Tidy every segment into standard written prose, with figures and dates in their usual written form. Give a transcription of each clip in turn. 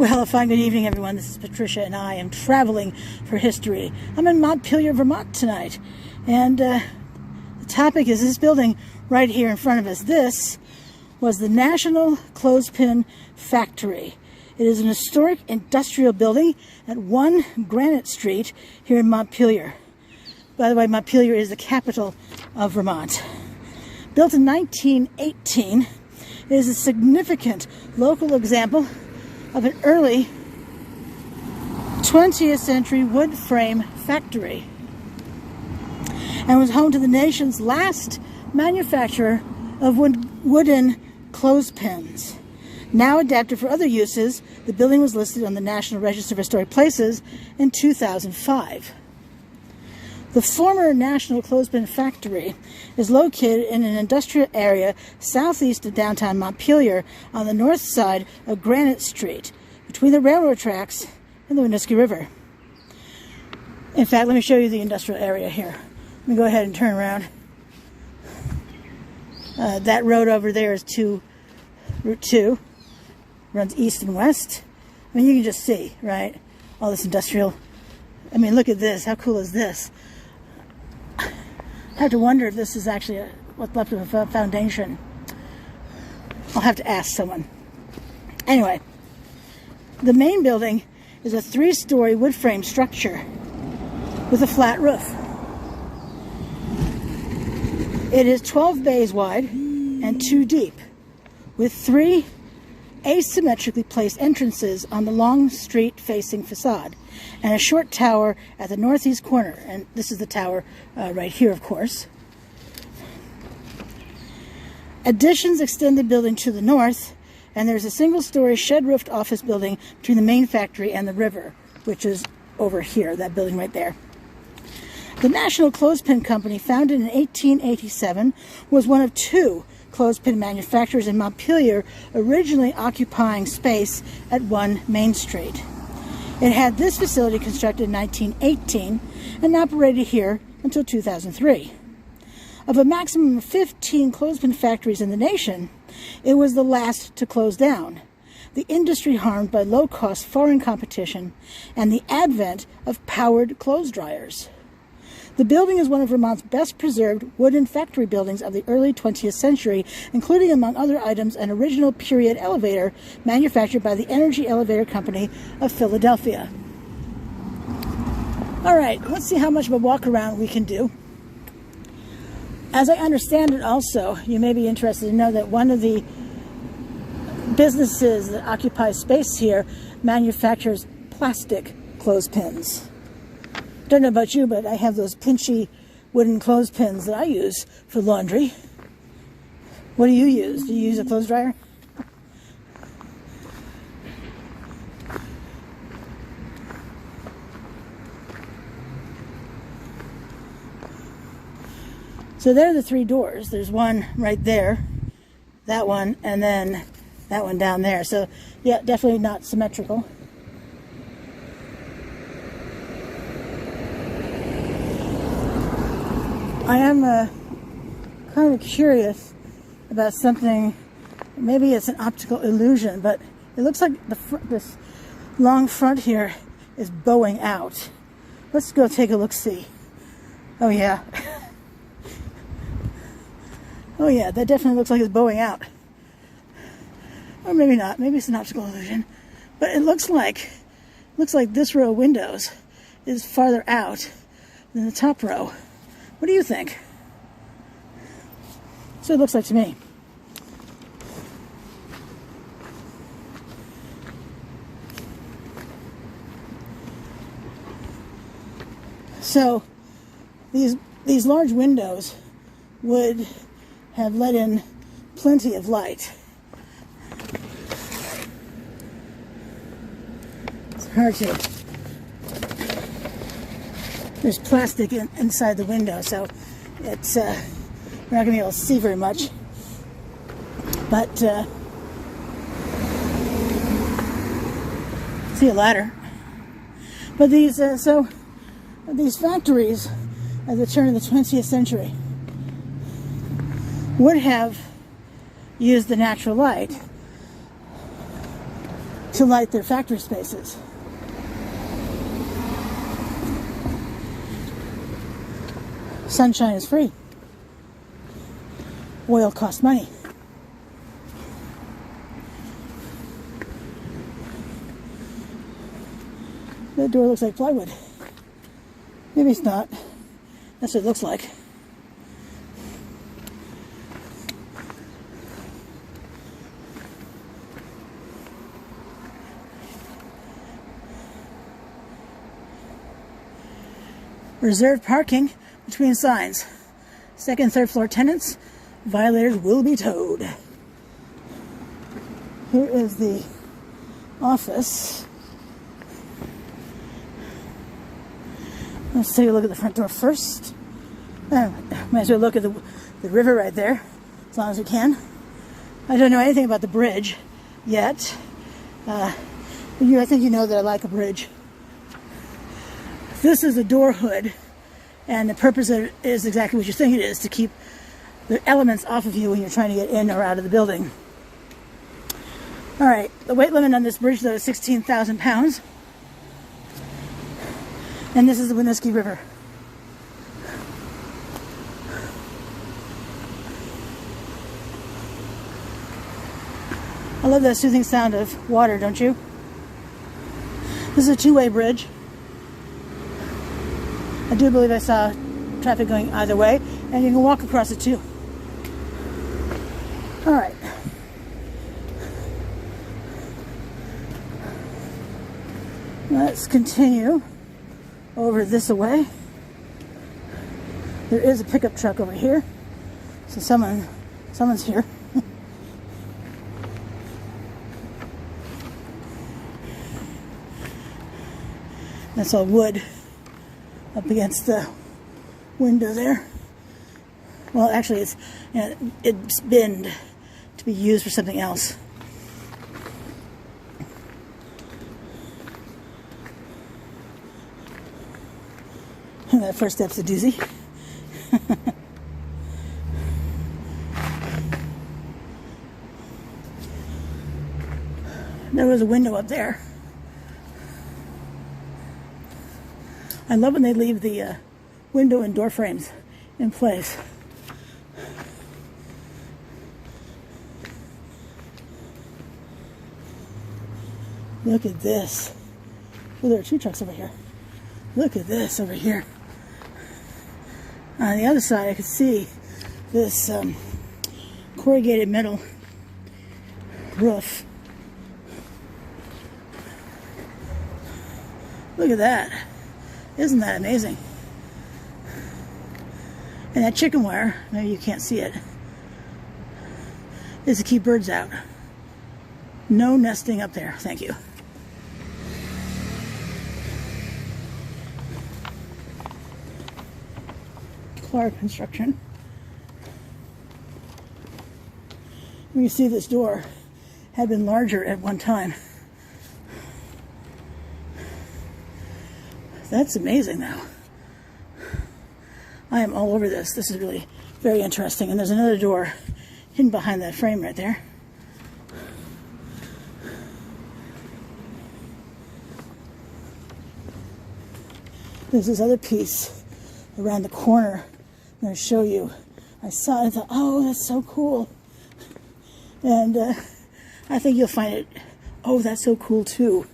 Well, a fine good evening, everyone. This is Patricia, and I am traveling for history. I'm in Montpelier, Vermont tonight, and the topic is this building right here in front of us. This was the National Clothespin Factory. It is an historic industrial building at One Granite Street here in Montpelier. By the way, Montpelier is the capital of Vermont. Built in 1918, it is a significant local example of an early 20th century wood frame factory, and was home to the nation's last manufacturer of wooden clothespins. Now adapted for other uses, the building was listed on the National Register of Historic Places in 2005. The former National Clothespin Factory is located in an industrial area southeast of downtown Montpelier on the north side of Granite Street, between the railroad tracks and the Winooski River. In fact, let me show you the industrial area here. Let me go ahead and turn around. That road over there is Route 2. Runs east and west. I mean, you can just see, right? All this industrial. I mean, look at this. How cool is this? I have to wonder if this is actually what's left of a foundation. I'll have to ask someone. Anyway, the main building is a 3-story wood frame structure with a flat roof. It is 12 bays wide and 2 deep, with 3 asymmetrically placed entrances on the long street-facing facade, and a short tower at the northeast corner. And this is the tower right here, of course. Additions extend the building to the north, and there's a single-story shed-roofed office building between the main factory and the river, which is over here, that building right there. The National Clothespin Company, founded in 1887, was one of 2 clothespin manufacturers in Montpelier, originally occupying space at 1 Main Street. It had this facility constructed in 1918 and operated here until 2003. Of a maximum of 15 clothespin factories in the nation, it was the last to close down, the industry harmed by low-cost foreign competition and the advent of powered clothes dryers. The building is one of Vermont's best-preserved wooden factory buildings of the early 20th century, including, among other items, an original period elevator manufactured by the Energy Elevator Company of Philadelphia. All right, let's see how much of a walk-around we can do. As I understand it also, you may be interested to know that one of the businesses that occupies space here manufactures plastic clothespins. Don't know about you, but I have those pinchy wooden clothespins that I use for laundry. What do you use? Do you use a clothes dryer? So there are the 3 doors. There's one right there, that one, and then that one down there. So yeah, definitely not symmetrical. I am kind of curious about something. Maybe it's an optical illusion, but it looks like this long front here is bowing out. Let's go take a look-see. Oh yeah. Oh yeah, that definitely looks like it's bowing out. Or maybe not. Maybe it's an optical illusion. But it looks like this row of windows is farther out than the top row. What do you think? So it looks like to me. So these large windows would have let in plenty of light. It's hard to. There's plastic inside the window, so it's we're not going to be able to see very much. But see a ladder. But these factories at the turn of the 20th century would have used the natural light to light their factory spaces. Sunshine is free. Oil costs money. That door looks like plywood. Maybe it's not. That's what it looks like. Reserved parking between signs. Second and third floor tenants. Violators will be towed. Here is the office. Let's take a look at the front door first. Might as well look at the river right there, as long as we can. I don't know anything about the bridge yet. I think you know that I like a bridge. This is a door hood, and the purpose of it is exactly what you think it is, to keep the elements off of you when you're trying to get in or out of the building. Alright, the weight limit on this bridge, though, is 16,000 pounds. And this is the Winooski River. I love that soothing sound of water, don't you? This is a two-way bridge. I do believe I saw traffic going either way, and you can walk across it too. All right. Let's continue over this way. There is a pickup truck over here, so someone's here. That's all wood up against the window there. Well, actually, it's binned to be used for something else. And that first step's a doozy. There was a window up there. I love when they leave the window and door frames in place. Look at this. Oh, there are two trucks over here. Look at this over here. On the other side, I could see this corrugated metal roof. Look at that. Isn't that amazing? And that chicken wire, maybe you can't see it, is to keep birds out. No nesting up there, thank you. Clark Construction. You see this door had been larger at one time. That's amazing now. I am all over this. This is really very interesting. And there's another door hidden behind that frame right there. There's this other piece around the corner. I'm going to show you. I saw it and thought, oh, that's so cool. And I think you'll find it, oh, that's so cool too.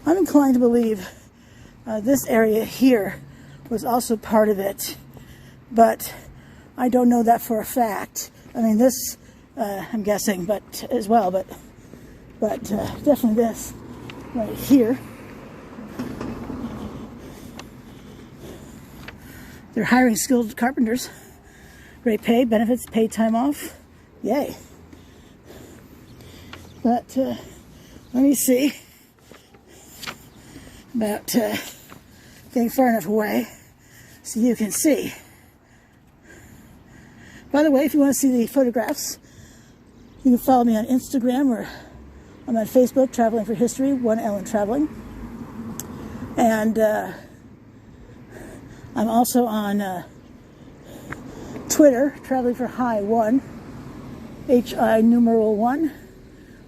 I'm inclined to believe this area here was also part of it, but I don't know that for a fact. I mean, this, I'm guessing, but as well, but definitely this right here. They're hiring skilled carpenters. Great pay, benefits, paid time off. Yay. But let me see about getting far enough away so you can see. By the way, if you want to see the photographs, you can follow me on Instagram, or I'm on Facebook, Traveling for History, One Ellen Traveling. And I'm also on Twitter, Traveling for Hi 1, HI numeral 1.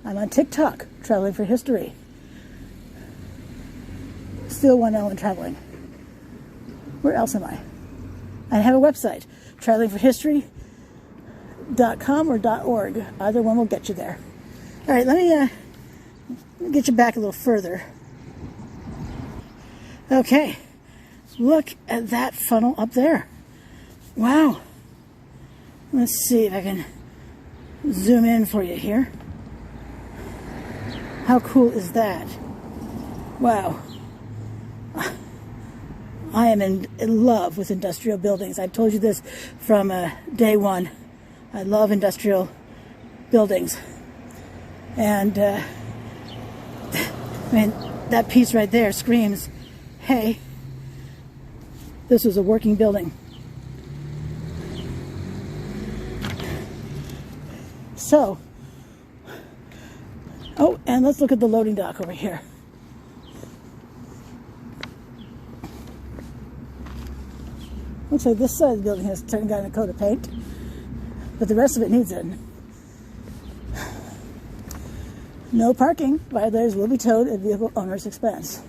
I'm on TikTok, Traveling for History. Still one L in traveling. Where else am I? I have a website, travelingforhistory.com or .org. Either one will get you there. All right, let me get you back a little further. Okay, look at that funnel up there. Wow. Let's see if I can zoom in for you here. How cool is that? Wow. I am in love with industrial buildings. I've told you this from day one. I love industrial buildings. And, I mean, that piece right there screams, hey, this was a working building. So, oh, and let's look at the loading dock over here. Looks like this side of the building has gotten a coat of paint, but the rest of it needs it. No parking. Violators will be towed at vehicle owner's expense.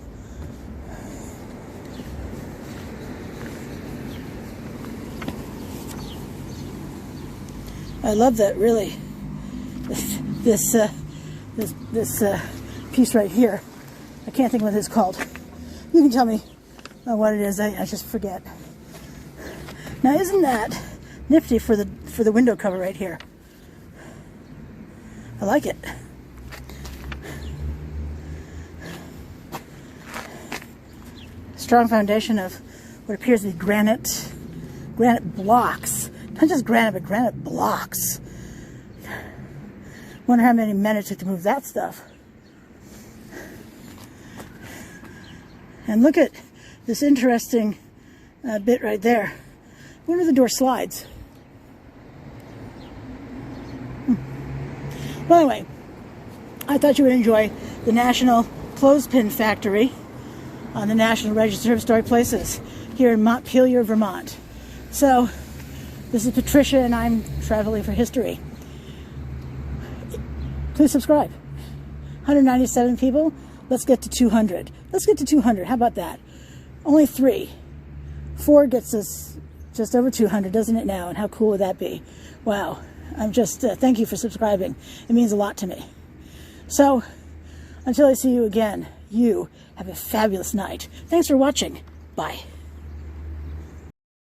I love that, really. This piece right here. I can't think of what it's called. You can tell me what it is. I just forget. Now, isn't that nifty for the window cover right here? I like it. Strong foundation of what appears to be granite blocks. Not just granite, but granite blocks. Wonder how many men it took to move that stuff. And look at this interesting bit right there. I wonder if the door slides. Well, anyway, I thought you would enjoy the National Clothespin Factory on the National Register of Historic Places here in Montpelier, Vermont. So, this is Patricia and I'm Traveling for History. Please subscribe. 197 people. Let's get to 200. Let's get to 200. How about that? Only 3. 4 gets us just over 200, doesn't it now? And how cool would that be? Wow. I'm just, thank you for subscribing. It means a lot to me. So, until I see you again, you have a fabulous night. Thanks for watching. Bye.